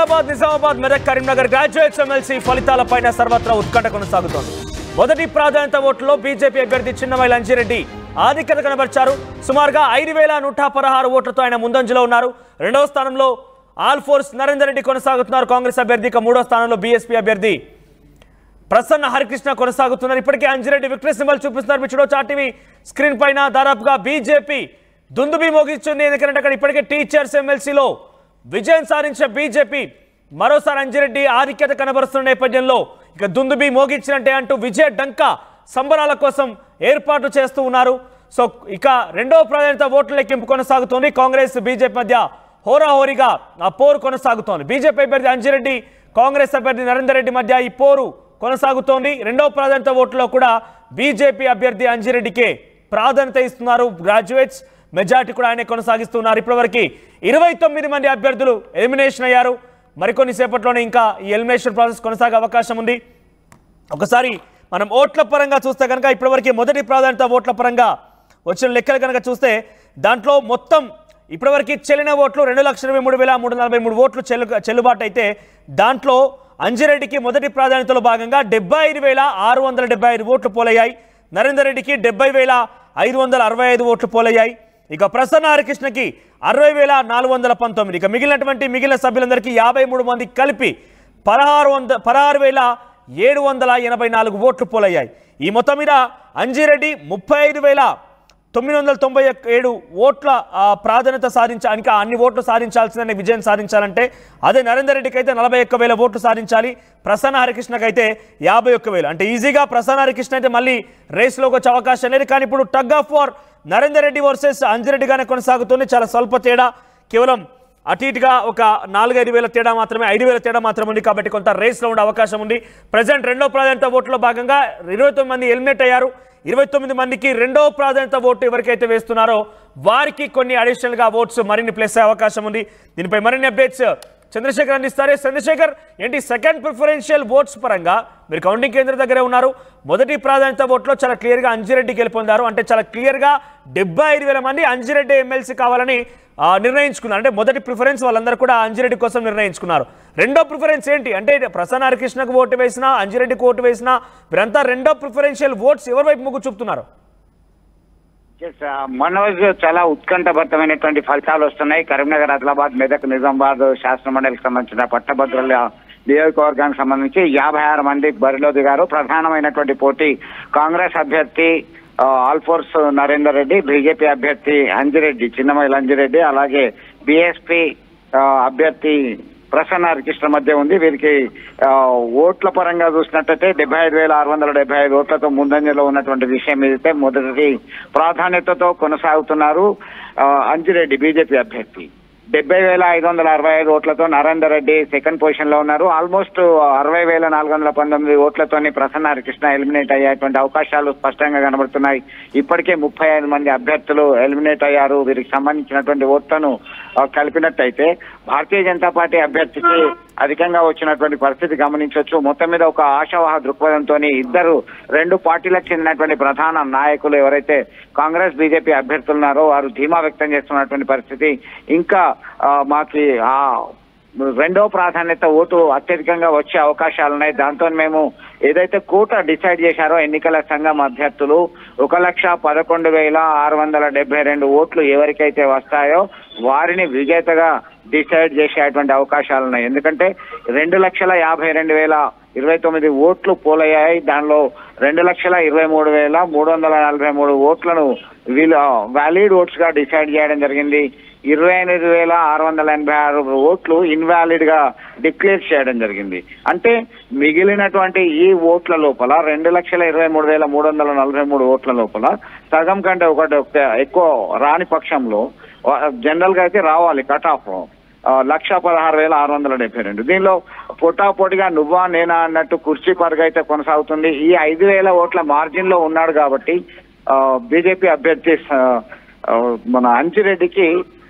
Adilabad, Nizamabad, Medak, Karimnagar graduates MLC ఫలితాలపైన సర్వత్రా ఉత్కంఠ కొనసాగుతోంది. మొదటి ప్రాధాన్యత ఓట్లలో బీజేపీ అభ్యర్థి చిన్నమై అంజిరెడ్డి ఆధిక్యత కనబర్చారు. సుమారుగా 5116 ఓట్లతో ఆయన ముందంజలో ఉన్నారు. రెండవ స్థానంలో ఆల్ ఫోర్స్ నరేందర్ రెడ్డి కొనసాగుతున్నారు. కాంగ్రెస్ అభ్యర్థి. మూడో స్థానంలో బీఎస్పీ అభ్యర్థి ప్రసన్న హరికృష్ణ కొనసాగుతున్నారు. ఇప్పటికే అంజిరెడ్డి విక్టరీ సింబల్ చూపిస్తున్నారు. మీరు చూడొచ్చు టీవీ స్క్రీన్ పైన. దాదాపుగా బీజేపీ దుందుబి మోగిస్తుంది. ఎందుకంటే అక్కడ ఇప్పటికే టీచర్స్ ఎమ్మెల్సీలో విజయం సాధించిన బీజేపీ మరోసారి అంజిరెడ్డి ఆధిక్యత కనబరుస్తున్న నేపథ్యంలో ఇక దుందుబి మోగించినట్టే అంటూ విజయ డంకా సంబరాల కోసం ఏర్పాటు చేస్తూ ఉన్నారు. సో ఇక రెండవ ప్రాధాన్యత ఓట్ల లెక్కింపు కొనసాగుతోంది. కాంగ్రెస్ బీజేపీ మధ్య హోరాహోరీగా ఆ పోరు కొనసాగుతోంది. బీజేపీ అభ్యర్థి అంజిరెడ్డి, కాంగ్రెస్ అభ్యర్థి నరేందర్ రెడ్డి మధ్య ఈ పోరు కొనసాగుతోంది. రెండవ ప్రాధాన్యత ఓట్లలో కూడా బీజేపీ అభ్యర్థి అంజిరెడ్డికే ప్రాధాన్యత ఇస్తున్నారు. గ్రాడ్యుయేట్స్ మెజార్టీ కూడా ఆయన కొనసాగిస్తున్నారు. ఇప్పటివరకు 29 మంది అభ్యర్థులు ఎలిమినేషన్ అయ్యారు. మరికొన్ని సేపట్లోనే ఇంకా ఈ ఎలిమినేషన్ ప్రాసెస్ కొనసాగే అవకాశం ఉంది. ఒకసారి మనం ఓట్ల పరంగా చూస్తే కనుక ఇప్పటివరకు మొదటి ప్రాధాన్యత ఓట్ల పరంగా వచ్చిన లెక్కలు కనుక చూస్తే దాంట్లో మొత్తం ఇప్పటివరకు చెల్లిన ఓట్లు 2,23,343 ఓట్లు చెల్లుబాటు అయితే దాంట్లో అంజిరెడ్డికి మొదటి ప్రాధాన్యతలో భాగంగా 75,675 ఓట్లు పోలయ్యాయి. నరేందర్ రెడ్డికి 70,565 ఓట్లు పోలయ్యాయి. ఇక ప్రసన్న హరికృష్ణకి 60,419. ఇక మిగిలిన సభ్యులందరికీ 53 మంది కలిపి 16,784 ఓట్లు పోలయ్యాయి. ఈ మొత్తం మీద అంజిరెడ్డి 35,997 ఓట్ల ప్రాధాన్యత సాధించాలి. అన్ని ఓట్లు సాధించాల్సిందని విజయం సాధించాలంటే అదే నరేందర్ రెడ్డికి అయితే 41,000 ఓట్లు సాధించాలి. ప్రసన్న హరికృష్ణకి అయితే 51,000. అంటే ఈజీగా ప్రసన్న హరికృష్ణ అయితే మళ్ళీ రేస్లోకి వచ్చే అవకాశం లేదు. కానీ ఇప్పుడు tug of war Narender Reddy versus అంజిరెడ్డిగానే కొనసాగుతుంది. చాలా స్వల్ప తేడా, కేవలం అటు ఇటుగా ఒక 4-5 వేల తేడా మాత్రమే, 5,000 తేడా మాత్రమే ఉంది. కాబట్టి కొంత రేస్లో ఉండే అవకాశం ఉంది. ప్రజెంట్ రెండో ప్రాధాన్యత ఓట్లో భాగంగా 29 మంది ఎలిమినేట్ అయ్యారు. 29 మందికి రెండో ప్రాధాన్యత ఓటు ఎవరికైతే వేస్తున్నారో వారికి కొన్ని అడిషనల్గా ఓట్స్ మరిన్ని ప్లస్ అయ్యే అవకాశం ఉంది. దీనిపై మరిన్ని అప్డేట్స్ చంద్రశేఖర్ అందిస్తారు. చంద్రశేఖర్, ఏంటి సెకండ్ ప్రిఫరెన్షియల్ ఓట్స్ పరంగా మీరు కౌంటింగ్ కేంద్రం దగ్గరే ఉన్నారు. మొదటి ప్రాధాన్యత ఓట్లో చాలా క్లియర్గా అంజిరెడ్డి గెలుపొందారు. అంటే చాలా క్లియర్గా 75,000 మంది అంజిరెడ్డి ఎమ్మెల్సీ కావాలని నిర్ణయించుకున్నారు. అంటే మొదటి ప్రిఫరెన్స్ వాళ్ళందరూ కూడా అంజిరెడ్డి కోసం నిర్ణయించుకున్నారు. రెండో ప్రిఫరెన్స్ ఏంటి అంటే ప్రసన్న హరికృష్ణకు ఓటు వేసినా, అంజిరెడ్డికి ఓటు వేసినా వీరంతా రెండో ప్రిఫరెన్షియల్ ఓట్స్ ఎవరి వైపు మొగ్గు చూపుతున్నారు? మనోజ్, చాలా ఉత్కంఠభరితమైనటువంటి ఫలితాలు వస్తున్నాయి. కరీంనగర్, ఆదిలాబాద్, మెదక్, నిజామాబాద్ శాసనమండలికి సంబంధించిన పట్టభద్రుల నియోజకవర్గానికి సంబంధించి 56 మంది బరిలో దిగారు. ప్రధానమైనటువంటి పోటీ కాంగ్రెస్ అభ్యర్థి all force Narender Reddy, BJP అభ్యర్థి అంజిరెడ్డి, చిన్నమై అంజిరెడ్డి, అలాగే బీఎస్పీ అభ్యర్థి ప్రసన్న హరికృష్ణ మధ్య ఉంది. వీరికి ఓట్ల పరంగా చూసినట్టయితే 75,675 ఓట్లతో ముందంజలో ఉన్నటువంటి విషయం ఏదైతే మొదటి ప్రాధాన్యతతో కొనసాగుతున్నారు అంజిరెడ్డి బీజేపీ అభ్యర్థి. 70,565 ఓట్లతో నరేందర్ రెడ్డి సెకండ్ పొజిషన్ లో ఉన్నారు. ఆల్మోస్ట్ 60,419 ఓట్లతోని ప్రసన్న హరికృష్ణ ఎలిమినేట్ అయ్యేటువంటి అవకాశాలు స్పష్టంగా కనబడుతున్నాయి. ఇప్పటికే 35 మంది అభ్యర్థులు ఎలిమినేట్ అయ్యారు. వీరికి సంబంధించినటువంటి ఓట్లను కలిపినట్టయితే భారతీయ జనతా పార్టీ అభ్యర్థికి అధికంగా వచ్చినటువంటి పరిస్థితి గమనించవచ్చు. మొత్తం మీద ఒక ఆశావాహ దృక్పథంతో రెండు పార్టీలకు చెందినటువంటి ప్రధాన నాయకులు ఎవరైతే కాంగ్రెస్ బీజేపీ అభ్యర్థులు ఉన్నారో వారు ధీమా వ్యక్తం చేస్తున్నటువంటి పరిస్థితి. ఇంకా మాకి ఆ రెండో ప్రాధాన్యత ఓటు అత్యధికంగా వచ్చే అవకాశాలు ఉన్నాయి. దాంతో మేము ఏదైతే కోట డిసైడ్ చేశారో ఎన్నికల సంఘం అభ్యర్థులు 1,11,672 ఓట్లు ఎవరికైతే వస్తాయో వారిని విజేతగా డిసైడ్ చేసేటువంటి అవకాశాలు ఉన్నాయి. ఎందుకంటే 2,52,029 ఓట్లు పోలయ్యాయి. దానిలో 2,23,343 ఓట్లను వీళ్ళు వ్యాలిడ్ ఓట్స్ గా డిసైడ్ చేయడం జరిగింది. 28,686 ఓట్లు ఇన్వాలిడ్ గా డిక్లేర్ చేయడం జరిగింది. అంటే మిగిలినటువంటి ఈ ఓట్ల లోపల 2,23,343 ఓట్ల లోపల సగం కంటే ఒకటి ఎక్కువ రాని పక్షంలో జనరల్ గా అయితే రావాలి కట్ ఆఫ్ 1,16,672. దీనిలో పోటాపోటీగా నువ్వా నేనా అన్నట్టు కుర్చీ పరుగు అయితే కొనసాగుతుంది. ఈ 5,000 ఓట్ల మార్జిన్ లో ఉన్నాడు కాబట్టి బీజేపీ అభ్యర్థి మన అంజిరెడ్డికి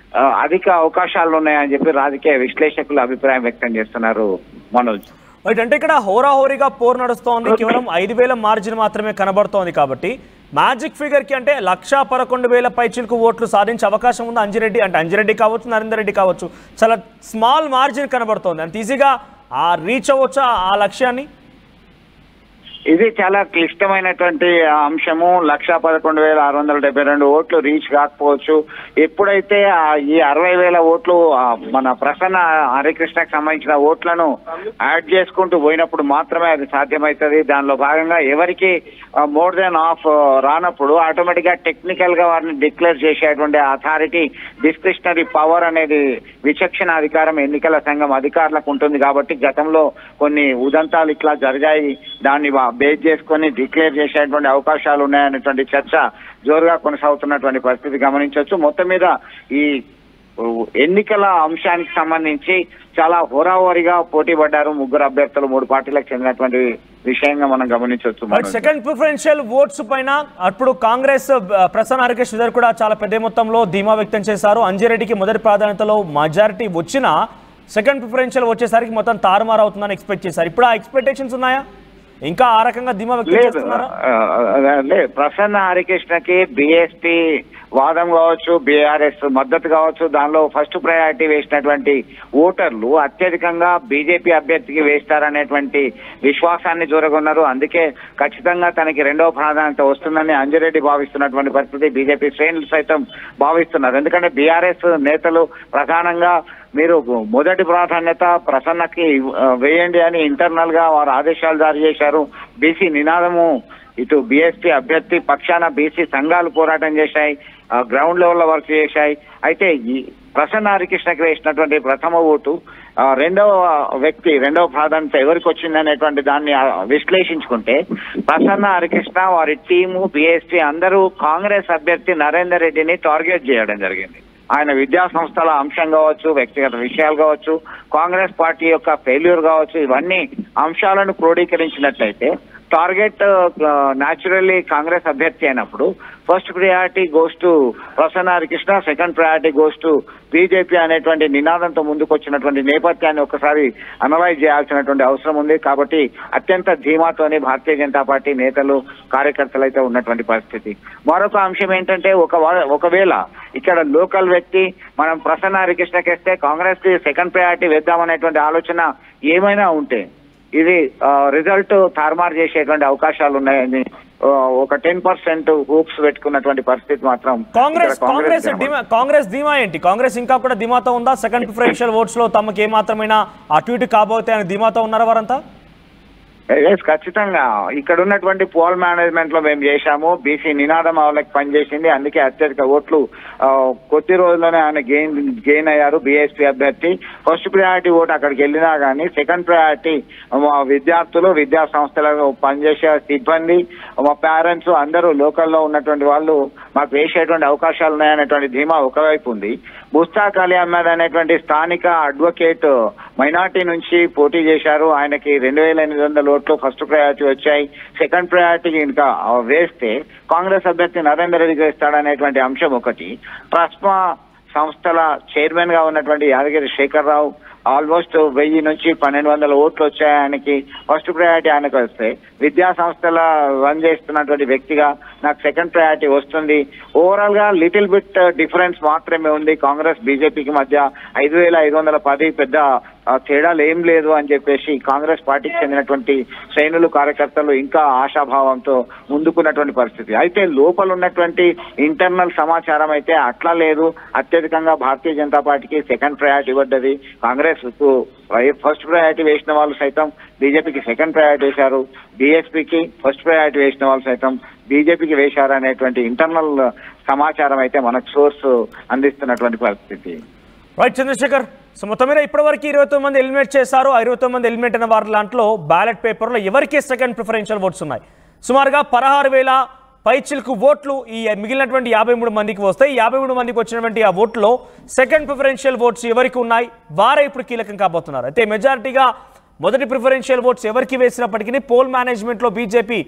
అధిక అవకాశాలు ఉన్నాయని చెప్పి రాజకీయ విశ్లేషకులు అభిప్రాయం వ్యక్తం చేస్తున్నారు. మనోజ్, అంటే ఇక్కడ హోరాహోరీగా పోరు నడుస్తోంది. కేవలం 5,000 మార్జిన్ మాత్రమే కనబడుతోంది కాబట్టి మ్యాజిక్ ఫిగర్కి అంటే 1,11,000 పైచిలకు ఓట్లు సాధించే అవకాశం ఉంది అంజిరెడ్డి. అంటే అంజిరెడ్డి కావచ్చు, నరేందర్ రెడ్డి కావచ్చు, చాలా స్మాల్ మార్జిన్ కనబడుతోంది. అంత ఈజీగా రీచ్ అవ్వచ్చా ఆ లక్ష్యాన్ని? ఇది చాలా క్లిష్టమైనటువంటి అంశము. 1,11,672 ఓట్లు రీచ్ కాకపోవచ్చు. ఎప్పుడైతే ఈ 60,000 ఓట్లు మన ప్రసన్న హరికృష్ణకు సంబంధించిన ఓట్లను యాడ్ చేసుకుంటూ పోయినప్పుడు మాత్రమే అది సాధ్యమవుతుంది. దానిలో భాగంగా ఎవరికి మోర్ దెన్ హాఫ్ రానప్పుడు ఆటోమేటిక్ గా టెక్నికల్ గా వారిని డిక్లేర్ చేసేటువంటి అథారిటీ, డిస్క్రిషనరీ పవర్ అనేది విచక్షణ అధికారం ఎన్నికల సంఘం అధికారులకు ఉంటుంది. కాబట్టి గతంలో కొన్ని ఉదంతాలు ఇట్లా జరిగాయి. దాన్ని బేస్ చేసుకొని డిక్లేర్ చేసేటువంటి అవకాశాలు ఉన్నాయనేటువంటి చర్చ జోరుగా కొనసాగుతున్నటువంటి పరిస్థితి గమనించవచ్చు. మొత్తం మీద ఈ ఎన్నికల అంశానికి సంబంధించి చాలా హోరాహోరీగా పోటీ పడ్డారు ముగ్గురు అభ్యర్థులు, 3 పార్టీలకు చెందినటువంటి విషయంగా మనం గమనించవచ్చు. సెకండ్ ప్రిఫరెన్షియల్ ఓట్స్ పైన అప్పుడు కాంగ్రెస్ ప్రసన్న హరికృష్ణ కూడా చాలా పెద్ద మొత్తంలో ధీమా వ్యక్తం చేశారు. అంజిరెడ్డికి మొదటి ప్రాధాన్యతలో మెజారిటీ వచ్చినా సెకండ్ ప్రిఫరెన్షియల్ వచ్చేసరికి మొత్తం తారుమారు అవుతుందని ఎక్స్పెక్ట్ చేశారు. ఇప్పుడు ఆ ఎక్స్పెక్టేషన్స్ ఉన్నాయా? ఇంకా ఆ రకంగా ధీమా వ్యక్తం చేస్తున్నారా? ప్రసన్న హరికృష్ణకి బీఎస్పీ వాదం కావచ్చు, బీఆర్ఎస్ మద్దతు కావచ్చు, దానిలో ఫస్ట్ ప్రయారిటీ వేసినటువంటి ఓటర్లు అత్యధికంగా బీజేపీ అభ్యర్థికి వేస్తారనేటువంటి విశ్వాసాన్ని జోరగొన్నారు. అందుకే ఖచ్చితంగా తనకి 2వ ప్రాధాన్యత వస్తుందని అంజిరెడ్డి భావిస్తున్నటువంటి పరిస్థితి బీజేపీ శ్రేణులు సైతం భావిస్తున్నారు. ఎందుకంటే బీఆర్ఎస్ నేతలు ప్రధానంగా మీరు మొదటి ప్రాధాన్యత ప్రసన్నకి వేయండి అని ఇంటర్నల్ గా వారు ఆదేశాలు జారీ చేశారు. బీసీ నినాదము ఇటు బీఎస్పీ అభ్యర్థి పక్షాన బీసీ సంఘాలు పోరాటం చేశాయి, గ్రౌండ్ లెవెల్లో వర్క్ చేశాయి. అయితే ఈ ప్రసన్న హరికృష్ణకి వేసినటువంటి ప్రథమ ఓటు రెండవ ప్రాధాన్యత ఎవరికి వచ్చింది అనేటువంటి దాన్ని విశ్లేషించుకుంటే ప్రసన్న హరికృష్ణ, వారి టీము, బీఎస్పీ అందరూ కాంగ్రెస్ అభ్యర్థి నరేందర్ రెడ్డిని టార్గెట్ చేయడం జరిగింది. ఆయన విద్యా సంస్థల అంశం కావచ్చు, వ్యక్తిగత విషయాలు కావచ్చు, కాంగ్రెస్ పార్టీ యొక్క ఫెయిల్యూర్ కావచ్చు, ఇవన్నీ అంశాలను క్రోడీకరించినట్లయితే టార్గెట్ న్యాచురల్లీ కాంగ్రెస్ అభ్యర్థి అయినప్పుడు first priority goes to Prasanna Harikrishna, second priority goes to BJP అనేటువంటి నినాదంతో ముందుకు వచ్చినటువంటి నేపథ్యాన్ని ఒకసారి అనలైజ్ చేయాల్సినటువంటి అవసరం ఉంది. కాబట్టి అత్యంత ధీమాతోని భారతీయ జనతా పార్టీ నేతలు, కార్యకర్తలు అయితే ఉన్నటువంటి పరిస్థితి. మరొక అంశం ఏంటంటే ఒకవేళ ఇక్కడ లోకల్ వ్యక్తి మనం ప్రసన్న హరికృష్ణకి వేస్తే కాంగ్రెస్ కి సెకండ్ ప్రయారిటీ వేద్దామనేటువంటి ఆలోచన ఏమైనా ఉంటే ఇది రిజల్ట్ తారుమారు చేసేటువంటి అవకాశాలు ఉన్నాయని ఒక 10% హోప్స్ పెట్టుకున్నటువంటి పరిస్థితి మాత్రం కాంగ్రెస్ ధీమా ఏంటి? కాంగ్రెస్ ఇంకా కూడా ధీమాతో ఉందా? సెకండ్ ప్రిఫరెన్షియల్ ఓట్స్ లో తమకు ఏమాత్రమైనా అటు ఇటు కాబోతే అని ధీమాతో ఉన్నారా వారంతా? ఖచ్చితంగా ఇక్కడ ఉన్నటువంటి పోల్ మేనేజ్మెంట్ లో మేము చేశాము. బీసీ నినాదం వాళ్ళకి పనిచేసింది. అందుకే అత్యధిక ఓట్లు కొద్ది రోజుల్లోనే ఆయన గెయిన్ అయ్యారు బీఎస్పీ అభ్యర్థి. ఫస్ట్ ప్రయారిటీ ఓటు అక్కడికి వెళ్ళినా కానీ సెకండ్ ప్రయారిటీ విద్యార్థులు, విద్యా సంస్థలలో పనిచేసే సిబ్బంది, మా పేరెంట్స్ అందరూ లోకల్లో ఉన్నటువంటి వాళ్ళు మాకు వేసేటువంటి అవకాశాలు ఉన్నాయనేటువంటి ధీమా ఒకవైపు ఉంది. ముస్తాక్ అలీ అహ్మద్ అనేటువంటి స్థానిక అడ్వకేట్ మైనార్టీ నుంచి పోటీ చేశారు. ఆయనకి 2,800 ఓట్లు ఫస్ట్ ప్రయారిటీ వచ్చాయి. సెకండ్ ప్రయారిటీ ఇంకా వేస్తే కాంగ్రెస్ అభ్యర్థి నరేందర్ రెడ్డికి వేస్తాడనేటువంటి అంశం ఒకటి. ట్రస్మా సంస్థల చైర్మన్ గా ఉన్నటువంటి యాదగిరి శేఖర్ రావు ఆల్మోస్ట్ 1000 నుంచి 1200 ఓట్లు వచ్చాయి ఆయనకి. ఫస్ట్ ప్రయారిటీ ఆయనకు వస్తే విద్యా సంస్థల రన్ చేస్తున్నటువంటి వ్యక్తిగా నాకు సెకండ్ ప్రయారిటీ వస్తుంది. ఓవరాల్ గా లిటిల్ బిట్ డిఫరెన్స్ మాత్రమే ఉంది కాంగ్రెస్ బీజేపీకి మధ్య. 5,510 పెద్ద తేడాలు ఏం లేదు అని చెప్పేసి కాంగ్రెస్ పార్టీకి చెందినటువంటి శ్రేణులు, కార్యకర్తలు ఇంకా ఆశాభావంతో ముందుకున్నటువంటి పరిస్థితి. అయితే లోపల ఉన్నటువంటి ఇంటర్నల్ సమాచారం అయితే అట్లా లేదు. అత్యధికంగా భారతీయ జనతా పార్టీకి సెకండ్ ప్రయారిటీ పడ్డది. కాంగ్రెస్ ఫస్ట్ ప్రయారిటీ వేసిన వాళ్ళు సైతం బీజేపీకి సెకండ్ ప్రయారిటీ వేశారు. బీఎస్పీకి ఫస్ట్ ప్రయారిటీ వేసిన వాళ్ళు సైతం బీజేపీకి వేశారు అనేటువంటి ఇంటర్నల్ సమాచారం అయితే మనకు సోర్స్ అందిస్తున్నటువంటి పరిస్థితి. రైట్ చంద్రశేఖర్, సో మొత్తం మీద ఇప్పటివరకు 29 మంది ఎలిమినేట్ చేశారు. 29 మంది ఎలిమినేట్ అయిన వారి దాంట్లో బ్యాలెట్ పేపర్లో ఎవరికి సెకండ్ ప్రిఫరెన్షియల్ ఓట్స్ ఉన్నాయి? సుమారుగా 16,000 పైచిలకు ఓట్లు ఈ మిగిలినటువంటి 53 మందికి వస్తాయి. 53 మందికి వచ్చినటువంటి ఆ ఓట్లో సెకండ్ ప్రిఫరెన్షియల్ ఓట్స్ ఎవరికి ఉన్నాయి? వారే ఇప్పుడు కీలకం కాబోతున్నారు. అయితే మెజారిటీగా మొదటి ప్రిఫరెన్షియల్ ఓట్స్ ఎవరికి వేసినప్పటికీ పోల్ మేనేజ్మెంట్లో బీజేపీ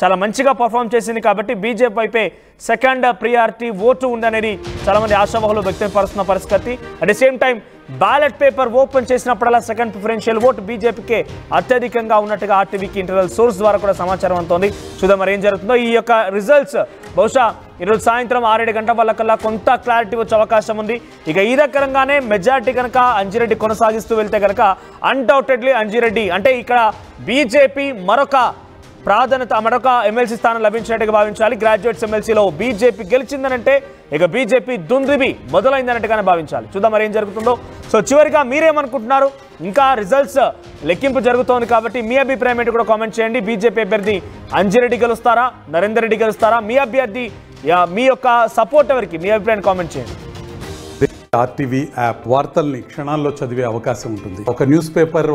చాలా మంచిగా పర్ఫామ్ చేసింది కాబట్టి బీజేపీ వైపే సెకండ్ ప్రియారిటీ ఓటు ఉందనేది చాలా మంది ఆశావాహులు వ్యక్తపరుస్తున్న పరిస్థితి. At the same time ballot paper open చేసినప్పుడల్లా సెకండ్ ప్రిఫరెన్షియల్ ఓటు బీజేపీకే అత్యధికంగా ఉన్నట్టుగా ఆర్టీవీకి ఇంటర్నల్ సోర్స్ ద్వారా కూడా సమాచారం అందుతోంది. చూద్దాం మరి ఏం జరుగుతుందో. ఈ యొక్క రిజల్ట్స్ బహుశా ఈరోజు సాయంత్రం 6-7 గంటల వల్ల కొంత క్లారిటీ వచ్చే అవకాశం ఉంది. ఇక ఈ రకంగానే మెజారిటీ కనుక అంజిరెడ్డి కొనసాగిస్తూ వెళ్తే కనుక అన్డౌటెడ్లీ అంజిరెడ్డి అంటే ఇక్కడ బీజేపీ మరొక ఎమ్మెల్సీ స్థానం లభించినట్టుగా భావించాలి. గ్రాడ్యుయేట్స్ ఎమ్మెల్సీలో బీజేపీ గెలిచిందనంటే ఇక బీజేపీ దుందుబి మొదలైందన్నట్టుగానే భావించాలి. చూద్దాం మరి ఏం జరుగుతుందో. సో చివరిగా మీరేమనుకుంటున్నారు? ఇంకా రిజల్ట్స్ లెక్కింపు జరుగుతోంది కాబట్టి మీ అభిప్రాయం ఏంటి కూడా కామెంట్ చేయండి. బీజేపీ అభ్యర్థి అంజిరెడ్డి గెలుస్తారా, నరేందర్ రెడ్డి గెలుస్తారా? మీ అభ్యర్థి మీ యొక్క సపోర్ట్ ఎవరికి? మీ అభిప్రాయాన్ని కామెంట్ చేయండి. ఆర్టీవీ యాప్ వార్తల్ని క్షణాల్లో చదివే అవకాశం ఉంటుంది. ఒక న్యూస్ పేపర్